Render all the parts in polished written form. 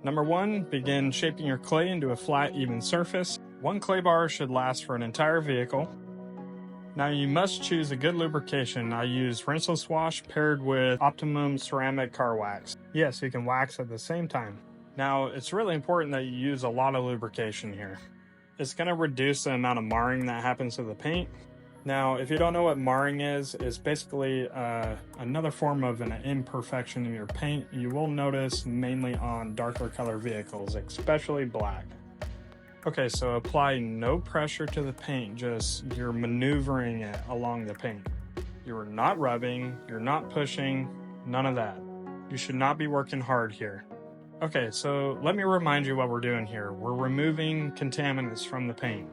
Number 1, begin shaping your clay into a flat, even surface. 1 clay bar should last for an entire vehicle. Now you must choose a good lubrication. I use rinseless wash paired with Optimum ceramic car wax. Yes, you can wax at the same time. Now it's really important that you use a lot of lubrication here. It's going to reduce the amount of marring that happens to the paint. Now, if you don't know what marring is, it's basically another form of an imperfection in your paint. You will notice mainly on darker color vehicles, especially black. Okay, so apply no pressure to the paint, just you're maneuvering it along the paint. You're not rubbing, you're not pushing, none of that. You should not be working hard here. Okay, so let me remind you what we're doing here. We're removing contaminants from the paint.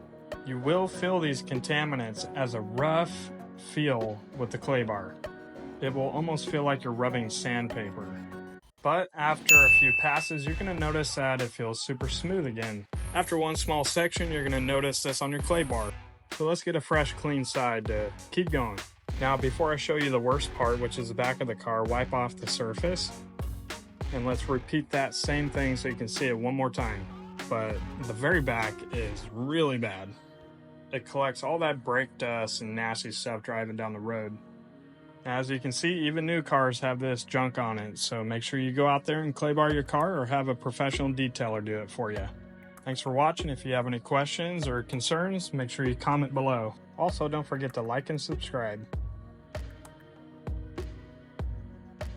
You will feel these contaminants as a rough feel with the clay bar. It will almost feel like you're rubbing sandpaper. But after a few passes, you're going to notice that it feels super smooth again. After one small section, you're going to notice this on your clay bar. So let's get a fresh, clean side to keep going. Now, before I show you the worst part, which is the back of the car, wipe off the surface. And let's repeat that same thing so you can see it one more time. But the very back is really bad. It collects all that brake dust and nasty stuff driving down the road. As you can see, even new cars have this junk on it, so make sure you go out there and clay bar your car or have a professional detailer do it for you. Thanks for watching. If you have any questions or concerns, make sure you comment below. Also, don't forget to like and subscribe.